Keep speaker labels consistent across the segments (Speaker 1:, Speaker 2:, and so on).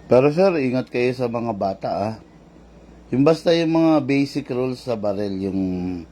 Speaker 1: Pero sir, ingat kayo sa mga bata ah. Yung basta yung mga basic rules sa barrel, yung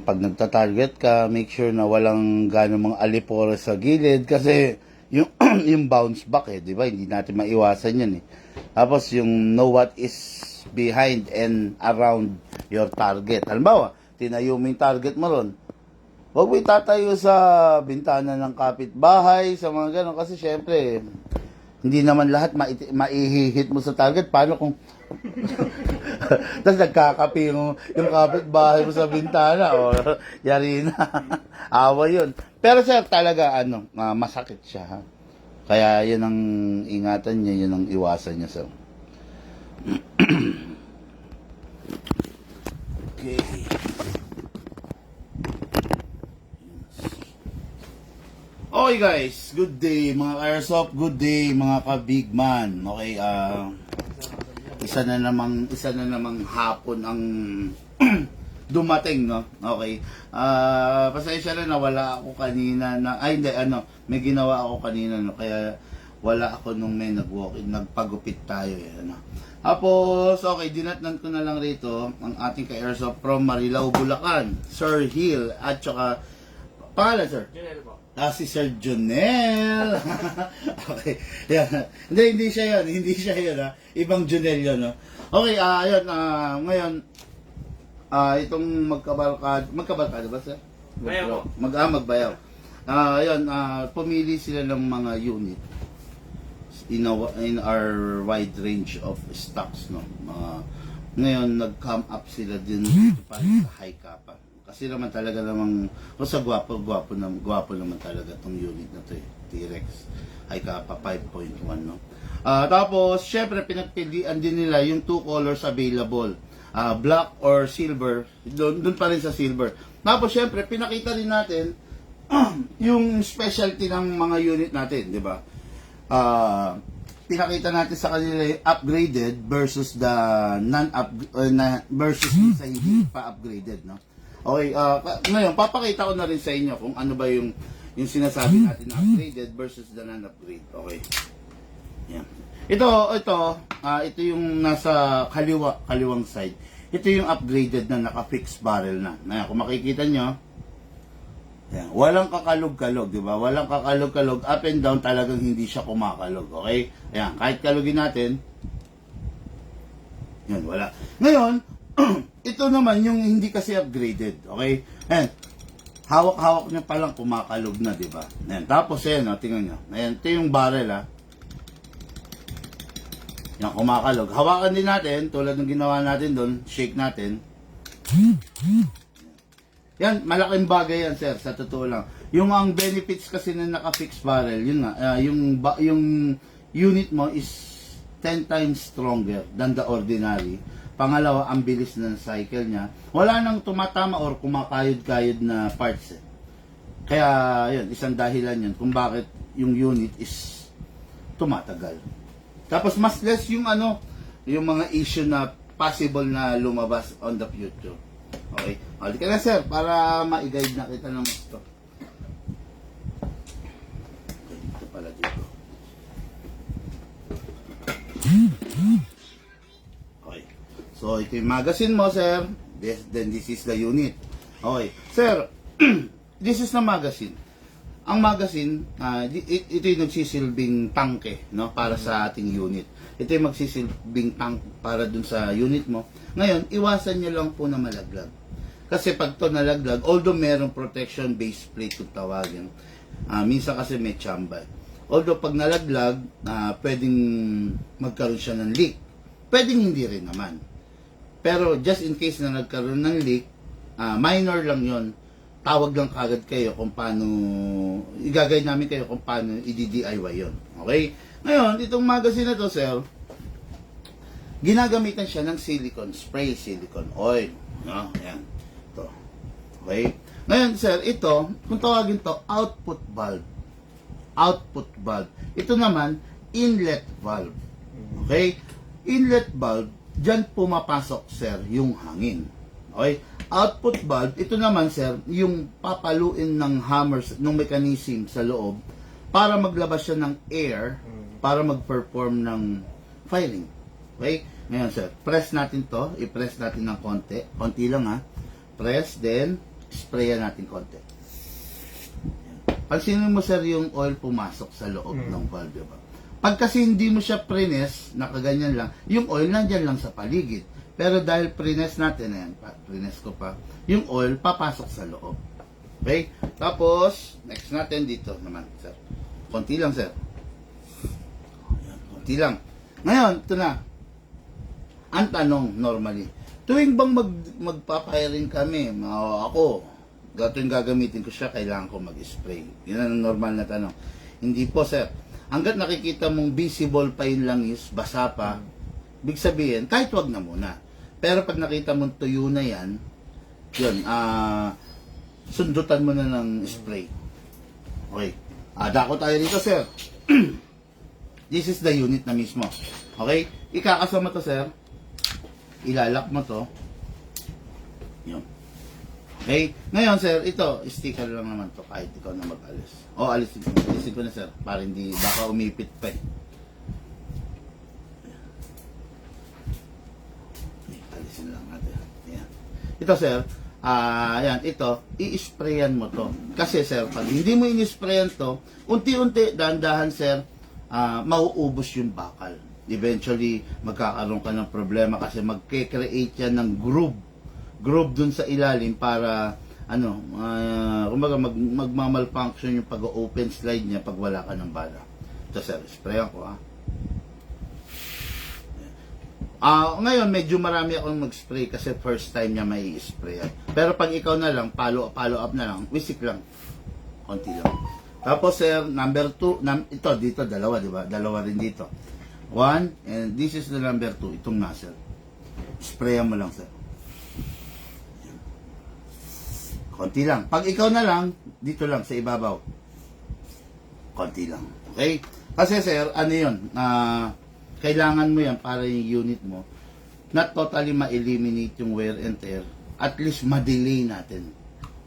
Speaker 1: pag nagta-target ka, make sure na walang gano'ng mga alipore sa gilid kasi yung yung bounce back di ba? Hindi natin maiwasan 'yan eh. Tapos yung know what is behind and around your target. Halimbawa, tinayo mo yung target mo ron. Huwag mo itatayo sa bintana ng kapitbahay, sa mga gano'n kasi syempre hindi naman lahat maihihit mo sa target. Paano kung tapos nagkakapi yung kapitbahay mo sa bintana o yari na. Awa yun. Pero sir, talaga masakit siya ha. Kaya yun ang ingatan niya, yun ang iwasan niya sir. Okay. Okay guys, good day mga airsoft, good day mga ka-bigman. Okay, isa na namang hapon ang dumating, no? Okay. Pasensya na nawala ako kanina may ginawa ako kanina, no? Kaya wala ako nung may nag-walk-in, nagpagupit tayo, ano. Tapos, okay, dinatnan ko na lang rito ang ating ka-airsoft from Marilao, Bulacan, Sir Hill, at saka, pangalan, sir?
Speaker 2: Junel po.
Speaker 1: Si Sir Junel. Okay. Yan. Hindi siya yun ha. Ibang Junel yun, no? Okay, ayun, ngayon, itong magkabarkada ba sir?
Speaker 2: Bayaw po.
Speaker 1: Magbayaw. Ayun, pumili sila ng mga unit in our wide range of stocks, no? Ngayon, nag-come up sila din para sa high kappa. Kasi naman talaga namang, sa gwapo naman talaga tong unit na to eh, T-Rex. High kappa 5.1, no? Tapos, syempre, pinagpilian din nila yung two colors available. Black or silver. Doon pa rin sa silver. Tapos, syempre, pinakita rin natin yung specialty ng mga unit natin, di ba? Pinakita natin sa kanila yung upgraded versus the versus sa hindi pa upgraded, no? Okay, ngayon papakita ko na rin sa inyo kung ano ba yung sinasabi natin na upgraded versus the non-upgrade. Okay. Yan. Ito yung nasa kaliwang side. Ito yung upgraded na naka-fix barrel na. Ngayon, kung makikita nyo, yan, walang kakalog-kalog, di ba? Walang kakalog-kalog, up and down, talagang hindi siya kumakalog, okay? Ayan, kahit kalugin natin, yan, wala. Ngayon, ito naman yung hindi kasi upgraded, okay? Ayan, hawak-hawak niya palang kumakalog na, di ba? Ayan, tapos ayan, tingnan nyo. Ayan, ito yung barrel, ha? Yan, kumakalog. Hawakan din natin, tulad ng ginawa natin doon, shake natin. Yan, malaking bagay yan, sir, sa totoo lang. Yung ang benefits kasi na naka-fix barrel, yun nga, yung unit mo is 10 times stronger than the ordinary. Pangalawa, ang bilis ng cycle niya. Wala nang tumatama or kumakayod-kayod na parts eh. Kaya, yun, isang dahilan yun kung bakit yung unit is tumatagal. Tapos, mas less yung yung mga issue na possible na lumabas on the future. Okay. Halika na sir, para ma-guide na kita ng gusto. Okay, dito pala dito. Okay. So, ito yung magazine mo, sir. Then this is the unit. Okay. Sir, this is the magazine. Ang magazine, ito yung nagsisilbing tangke, no, para sa ating unit. Ito yung magsisilbing tank para dun sa unit mo. Ngayon, iwasan nyo lang po na malaglag. Kasi pag to nalaglag, although merong protection base plate kung tawagin, minsan kasi may chamba. Although pag nalaglag, pwedeng magkaroon siya ng leak. Pwedeng hindi rin naman. Pero just in case na nagkaroon ng leak, minor lang yon. Tawag lang kagad kayo kung paano, igagay namin kayo kung paano i-DIY yon. Okay? Ngayon, itong magazine na to, sir, ginagamitan siya ng silicone spray, silicone oil. No? Ayan. Ito. Okay? Ngayon, sir, ito, kung tawagin to, output valve. Output valve. Ito naman, inlet valve. Okay? Inlet valve, dyan pumapasok, sir, yung hangin. Okay? Output valve, ito naman, sir, yung papaluin ng hammers, ng mechanism sa loob, para maglabas siya ng air, para mag-perform ng firing. Okay? Ngayon, sir, press natin to. I-press natin ng konti. Konti lang, ha. Press, then, sprayan natin konti. Pansinin mo, sir, yung oil pumasok sa loob ng valve, diba? Pag kasi hindi mo siya prines, nakaganyan lang, yung oil nandyan lang sa paligid. Pero dahil prines natin, ayan, prines ko pa, yung oil papasok sa loob. Okay? Tapos, next natin dito naman, sir. Konti lang, sir. Ayan, konti lang. Ngayon, ito na. Ang tanong, normally, tuwing bang magpapahiring kami, ako, tuwing gagamitin ko siya, kailangan ko mag-spray. Yun ang normal na tanong. Hindi po, sir. Hanggat nakikita mong visible pa yung langis, basa pa, big sabihin, kahit wag na muna. Pero pag nakita mong tuyo na yan, yun, sundutan mo na ng spray. Okay. Dako tayo dito, sir. This is the unit na mismo. Okay? Ikakasama to, sir. Ilalak mo to. Yun. Okay? Ngayon, sir, ito, sticker lang naman to kahit ikaw na mag-alis. Alisin ko na, sir. Para hindi, baka umipit pa eh. Alisin lang natin. Ayan. Ito, sir, ayan, ito, i-sprayan mo to. Kasi, sir, pag hindi mo in-sprayan to, unti-unti, dahan-dahan, sir, mauubos yung bakal. Eventually, magkakaroon ka ng problema kasi magke-create yan ng groove dun sa ilalim para kumbaga magmamalfunction yung pag-open slide niya pag wala ka ng bala. Ito, sir, sprayan ko, ngayon medyo marami akong mag-spray kasi first time niya may spray. Pero pag ikaw na lang, follow up na lang, wisik lang. Konti lang. Tapos, sir, number 2, ito dito dalawa, di ba? Dalawa rin dito. 1, and this is the number 2, itong nozzle. Sprayan mo lang, sir. Konti lang. Pag ikaw na lang, dito lang sa ibabaw. Konti lang. Okay? Kasi, sir, ano yun? Kailangan mo yan para yung unit mo not totally ma-eliminate yung wear and tear. At least ma-delay natin.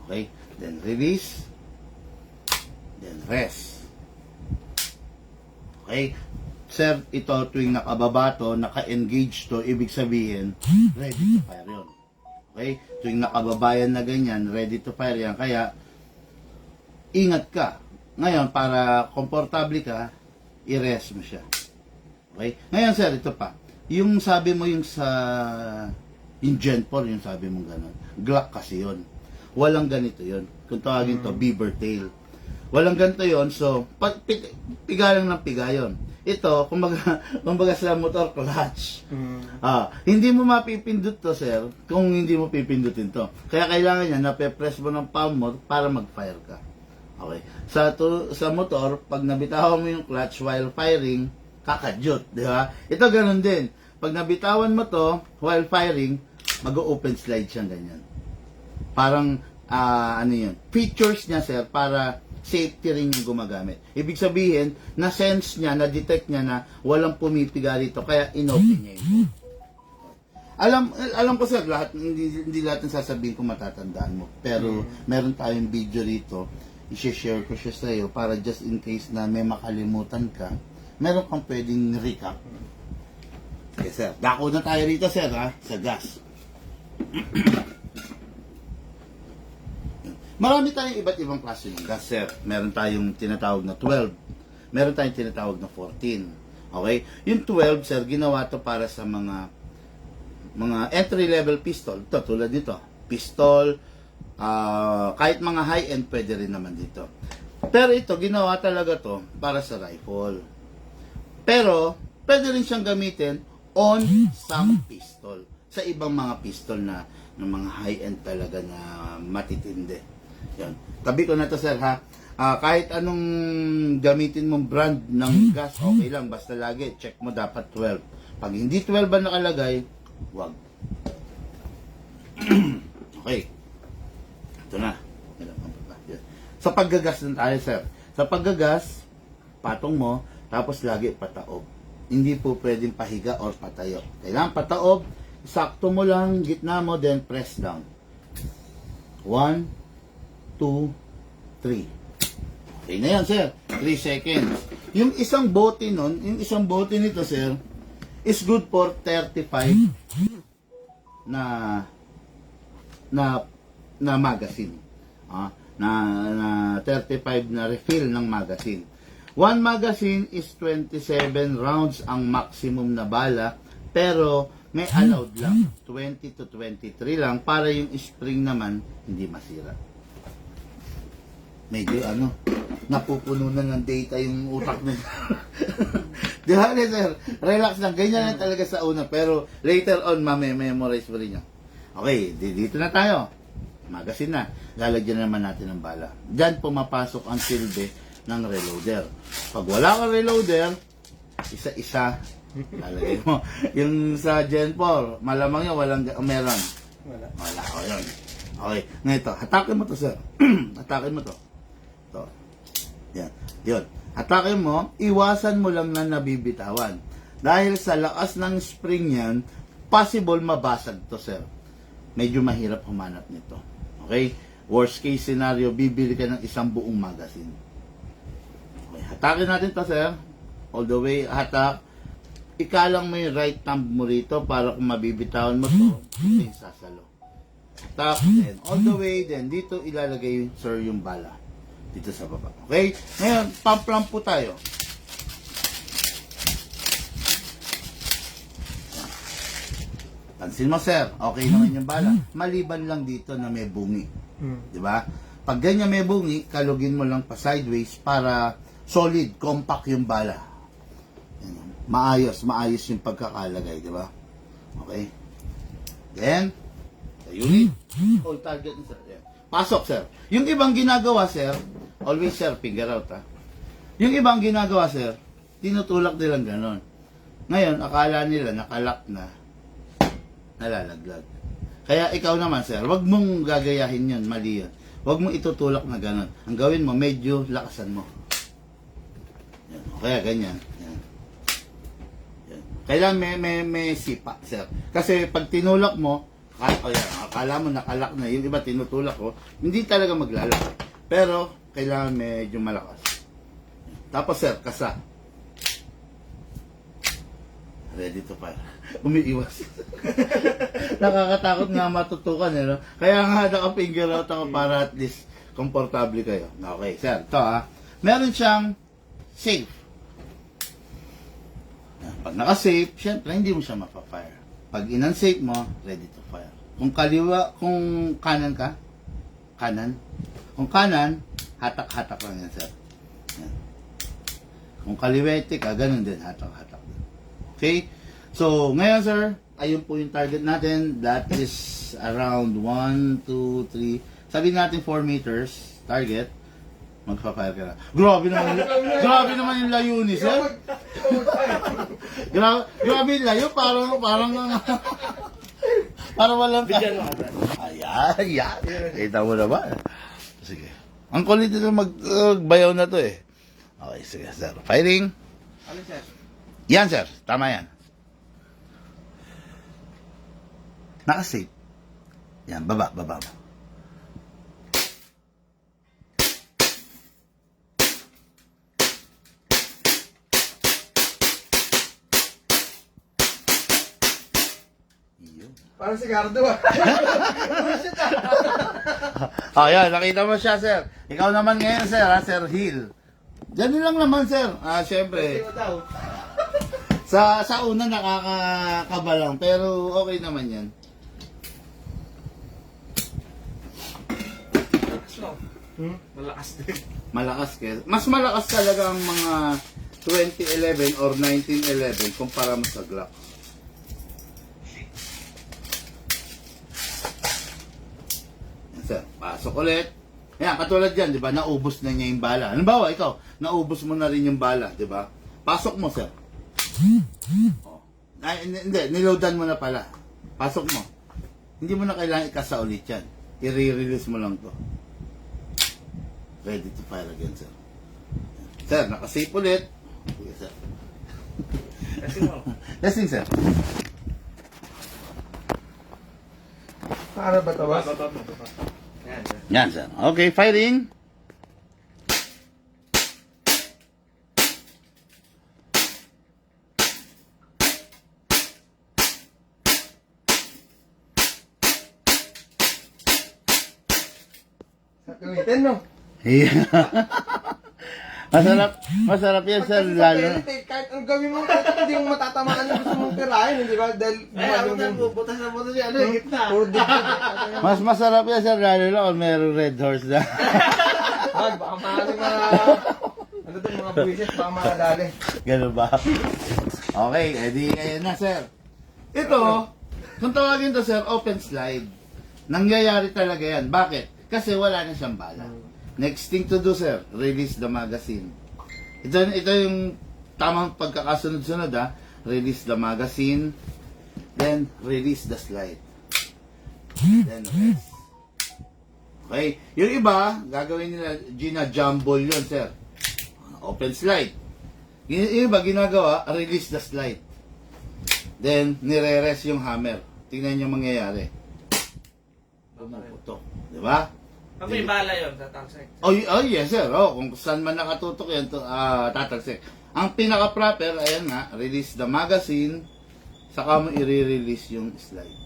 Speaker 1: Okay? Then release. Then rest. Okay? Sir, ito tuwing nakababa to, naka-engage to, ibig sabihin, ready to fire yun. Okay? Tuwing nakababayan na ganyan, ready to fire yan. Kaya, ingat ka. Ngayon, para komportable ka, i-rest mo siya. Okay? Ngayon, sir, ito pa. Yung sabi mo yung yung Gen 4, yung sabi mo gano'n. Glock kasi yun. Walang ganito yun. Kung tawagin to, beaver tail. Walang ganito yun. So, piga lang ng piga yun. Ito, kumbaga sa motor clutch. Hindi mo mapipindot to, sir, kung hindi mo pipindutin to. Kaya kailangan niya nape-press mo ng palm mo para mag-fire ka. Okay. Sa motor, pag nabitawan mo yung clutch while firing, kakadyot, di ba? Ito ganun din. Pag nabitawan mo to while firing, mag-open slide siyang ganyan. Parang ano yun, features niya, sir, para safety rin yung gumagamit. Ibig sabihin, na-sense niya, na-detect niya na walang pumipiga rito, kaya inopen niya yun. Alam ko, sir, hindi lahat ng sasabihin ko matatandaan mo. Pero meron tayong video rito, i-share ko siya sa iyo para just in case na may makalimutan ka, meron kang pwedeng recap. Yes, sir. Dako na tayo rito, sir, sa gas. Marami tayong iba't ibang klase ng gas, sir. Meron tayong tinatawag na 12. Meron tayong tinatawag na 14. Okay? Yung 12, sir, ginawa to para sa mga entry-level pistol. Ito, tulad nito. Pistol, kahit mga high-end, pwede rin naman dito. Pero ito, ginawa talaga to para sa rifle. Pero, pwede rin siyang gamitin on some pistol. Sa ibang mga pistol na ng mga high-end talaga na matitindi. Yan. Tabi ko na to, sir, ha. Kahit anong gamitin mong brand ng gas, okay lang. Basta lagi, check mo dapat 12. Pag hindi 12 ba nakalagay, wag. Okay. Ito na. Sa paggagas na tayo, sir. Sa paggagas, patong mo, tapos lagi pataob. Hindi po pwedeng pahiga or patayo. Kailangan pataob, sakto mo lang, gitna mo, then press down. 1, 2, 3. Okay na yan, sir. 3 seconds. Yung isang bote nun, yung isang bote nito, sir, is good for 35 na na na magazine. Na 35 na refill ng magazine. One magazine is 27 rounds ang maximum na bala, pero may allowed lang 20 to 23 lang para yung spring naman hindi masira. Medyo napupuno na ng data yung utak nila. Di ba, sir? Relax lang. Ganyan lang talaga sa una. Pero later on, memorize mo rin yan. Okay, dito na tayo. Magazine na. Lalagyan naman natin ng bala. Diyan pumapasok ang silbi ng reloader. Pag wala kang reloader, isa-isa lalagay mo. Yung sa Gen 4, malamang yun, meron. Wala. O, yun. Okay, ngayon ito. Hatakin mo to, sir. Hatakin mo to. Ito. Yan. Yun. Hatakin mo, iwasan mo lang na nabibitawan. Dahil sa lakas ng spring yan, possible mabasag to, sir. Medyo mahirap humanap nito. Okay? Worst case scenario, bibili ka ng isang buong magazine. Okay, hatakin natin to, sir. All the way, hatak. Ikalang mo yung right thumb mo rito para kung mabibitawan mo to, ito yung sasalo. Hatak, then all the way, then dito ilalagay, sir, yung bala. Dito sa baba. Okay? Ngayon, pump po tayo. Pansin mo, sir. Okay naman yung bala. Maliban lang dito na may bungi. Diba? Pag ganyan may bungi, kalugin mo lang pa sideways para solid, compact yung bala. Maayos yung pagkakalagay. Diba? Okay? Then, the unit. Hold target, sir. Yan. Pasok, sir. Yung ibang ginagawa, sir, always, sir, finger out, ha. Yung ibang ginagawa, sir, tinutulak nilang ganon. Ngayon, akala nila nakalak na, nalalaglag. Kaya ikaw naman, sir, wag mong gagayahin yun, mali yun. Wag mong itutulak na ganon. Ang gawin mo, medyo lakasan mo. Yan. Kaya ganyan. Yan. Yan. Kailangan may sipa, sir. Kasi pag tinulak mo, akala mo nakalak na, yung iba tinutulak ko, hindi talaga maglalak. Pero, kailangan medyo malakas. Tapos, sir, kasa. Ready to fire. Umiiwas. Nakakatakot nga matutukan, no? Kaya nga, naka-finger out ako para at least komportable kayo. Okay, sir, ito meron siyang safe. Pag naka-safe, syempre, hindi mo siya mapafire. Pag in-unsafe mo, ready to fire. Kung kaliwa, kung kanan ka, kanan. Kung kanan, hatak-hatak lang yan, sir. Yan. Kung kaliwete ka, ganun din, hatak-hatak din. Okay? So, ngayon, sir, ayun po yung target natin. That is around 1, 2, 3. Sabihin natin 4 meters target. Magpa-fire ka na. Grabe naman yung layo ni sir. Grabe yung layo, parang parang walang Ayan. Kita mo naman. Sige. Ang kulit nito magbayaw na to eh. Okay, sige sir. Firing.
Speaker 2: Ano sir?
Speaker 1: Yan sir. Tama yan. Naka-safe. Yan, baba mo.
Speaker 2: Parang si Gardo
Speaker 1: Ayan, nakita mo siya, sir. Ikaw naman ngayon, sir, Sir Hill. Diyan lang naman, sir. Siyempre. Sa una nakakakaba lang, pero okay naman yan.
Speaker 2: Malakas din.
Speaker 1: Malakas kayo. Mas malakas talaga ang mga 2011 or 1911 kumpara mo sa Glock. Yan, sir. Pasok ulit. Yan, katulad yan, di ba? Naubos na niya yung bala. Halimbawa, ikaw, naubos mo na rin yung bala, di ba? Pasok mo, sir. Oh. Ay, hindi, niloadan mo na pala. Pasok mo. Hindi mo na kailangan ikasa ulit yan. I-re-release mo lang to. Ready to fire again, sir. Sir, naka-safe ulit. Sige, sir. Testing, sir.
Speaker 2: Para ba tawas?
Speaker 1: Yan, sir. Okay, firing.
Speaker 2: gamitin, no?
Speaker 1: Yeah. Masarap yan, sir.
Speaker 2: Pagka sa
Speaker 1: Lalo.
Speaker 2: pellet, eh, kahit anong gawin mo, hindi mo matatamaan yung gusto mong tirahin, hindi ba? Dahil
Speaker 3: Butas na butas yan. Ano yung gitna?
Speaker 2: puro dito.
Speaker 1: Mas masarap yan, sir. Lalo na kung merong red horse na.
Speaker 2: Baka maaari ano to, mga buwisit, baka makadali.
Speaker 1: Ganun ba? Okay, edi ayan na, sir. Ito, kung tawagin to, sir, open slide. Nangyayari talaga yan. Bakit? Kasi wala na siyang bala. Next thing to do, sir, release the magazine. Ito yung tamang pagkakasunod-sunod, ha. Release the magazine, then release the slide. Then rest. Okay? Yung iba, gagawin nila, gina-jumble yun, sir. Open slide. Yung iba, ginagawa, release the slide. Then, nire-rest yung hammer. Tingnan nyo mangyayari. Pumuputok. Di ba?
Speaker 3: Pag may bala yun, tatalsik.
Speaker 1: Oh, yes, sir. Oh, kung saan man nakatutok yan, tatalsik. Ang pinaka-proper, ayan nga, release the magazine, saka mo i-release yung slide.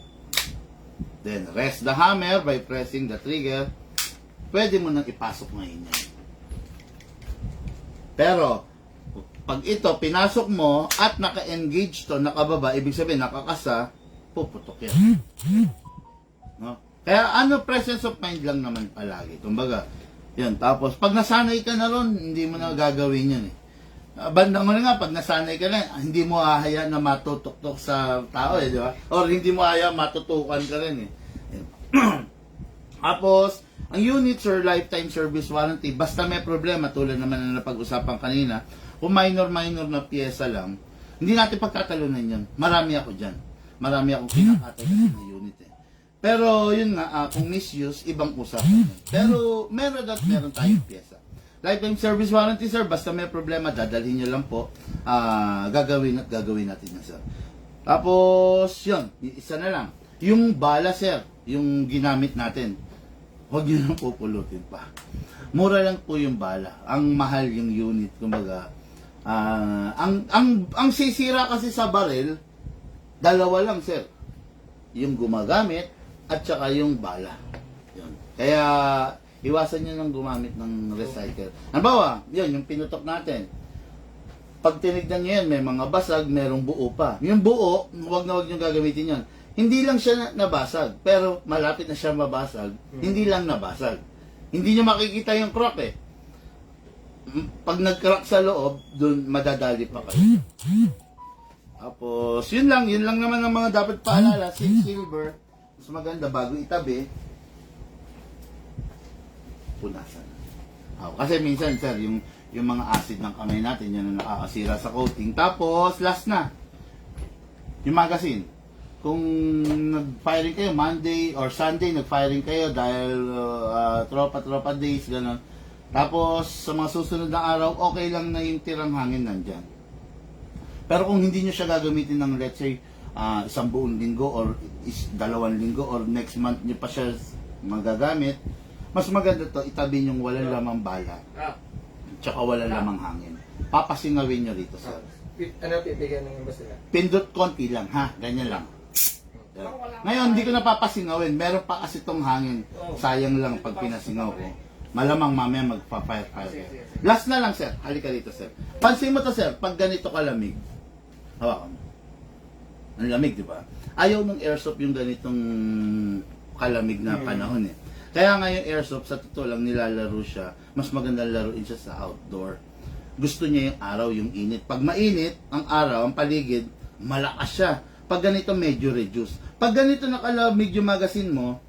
Speaker 1: Then, rest the hammer by pressing the trigger. Pwede mo nang ipasok ngayon yan. Pero, pag ito, pinasok mo at naka-engage to, nakababa, ibig sabihin, nakakasa, puputok yan. No? Kaya presence of mind lang naman palagi. Kumbaga, yan. Tapos, pag nasanay ka na ron, hindi mo na gagawin yun eh. Bandang mo na nga, pag nasanay ka na, hindi mo ahaya na matutok-tok sa tao eh, di ba? Or hindi mo ahaya matutukan ka rin eh. Tapos, ang units or lifetime service warranty, basta may problema, tulad naman na napag-usapan kanina, kung minor na pyesa lang, hindi natin pagkatalunan yan. Marami ako dyan. Marami akong kinakatay kasi na unit eh. Pero yun nga, kung misuse, ibang usapan. Pero meron tayong pyesa. Lifetime service warranty, sir, basta may problema, dadalhin nyo lang po. Gagawin natin yan, sir. Tapos, yun, isa na lang. Yung bala, sir, yung ginamit natin, huwag nyo nang pupulutin pa. Mura lang po yung bala. Ang mahal yung unit, kumbaga. Ang sisira kasi sa baril, dalawa lang, sir. Yung gumagamit, at saka yung bala. Yun. Kaya, iwasan nyo nang gumamit ng recycle. Halimbawa, yun, yung pinutok natin. Pag tinignan nyo yan, may mga basag, merong buo pa. Yung buo, huwag nyo gagamitin yan. Hindi lang siya nabasag, pero malapit na siya mabasag, hindi lang nabasag. Hindi nyo makikita yung crack eh. Pag nag-crack sa loob, dun madadali pa kayo. Tapos, yun lang naman ang mga dapat paalala. Silver, mas maganda bago itabi, punasan. Kasi minsan, sir, yung mga acid ng kamay natin, yan ang nakakasira sa coating. Tapos, last na, yung magazine. Kung nag-firing kayo Monday or Sunday, nag-firing kayo dahil tropa days, gano'n. Tapos, sa mga susunod na araw, okay lang na yung tirang hangin nandyan. Pero kung hindi nyo siya gagamitin ng, let's say, isang buong linggo or 2 linggo or next month nyo pa siya magagamit, mas maganda to, itabi yung walang lamang bala. Tsaka walang lamang hangin. Papasingawin nyo rito, sir.
Speaker 2: Ano pipigyan ng iba sila?
Speaker 1: Pindot konti lang, ha? Ganyan lang. Ngayon, hindi ko napapasingawin. Meron pa kasi itong hangin. Sayang lang pag pinasingaw ko. Malamang mamaya magpa-fire. Last na lang, sir. Halika dito, sir. Pansin mo to, sir. Pag ganito kalamig, hawakan mo. Ang lamig, di ba? Ayaw ng airsoft yung ganitong kalamig na panahon eh. Kaya nga yung airsoft, sa totoo lang nilalaro siya, mas magandang laruin siya sa outdoor. Gusto niya yung araw, yung init. Pag mainit, ang araw, ang paligid, malakas siya. Pag ganito, medyo reduce. Pag ganito nakalamig yung magazine mo,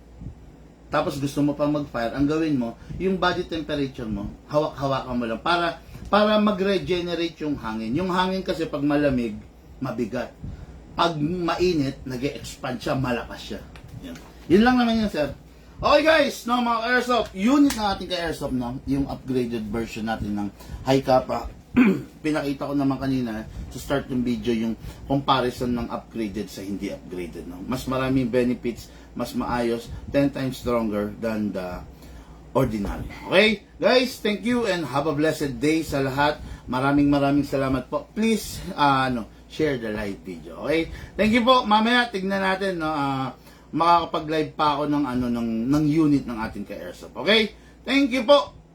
Speaker 1: tapos gusto mo pang mag-fire, ang gawin mo, yung body temperature mo, hawak-hawakan mo lang para mag-regenerate yung hangin. Yung hangin kasi pag malamig, mabigat. Pag mainit, nag-e-expand siya, malakas siya. Yun lang naman yun, sir. Okay guys, no, mga airsoft, unit ng ating ka-airsoft, no, yung upgraded version natin ng high capa. Pinakita ko naman kanina to start yung video yung comparison ng upgraded sa hindi upgraded, no. Mas maraming benefits, mas maayos, 10 times stronger than the ordinary. Okay? Guys, thank you and have a blessed day sa lahat. Maraming salamat po. Please, share the live video. Okay? Thank you po. Mamaya tignan natin, no, makakapag-live pa ako ng unit ng ating ka-airsoft. Okay? Thank you po.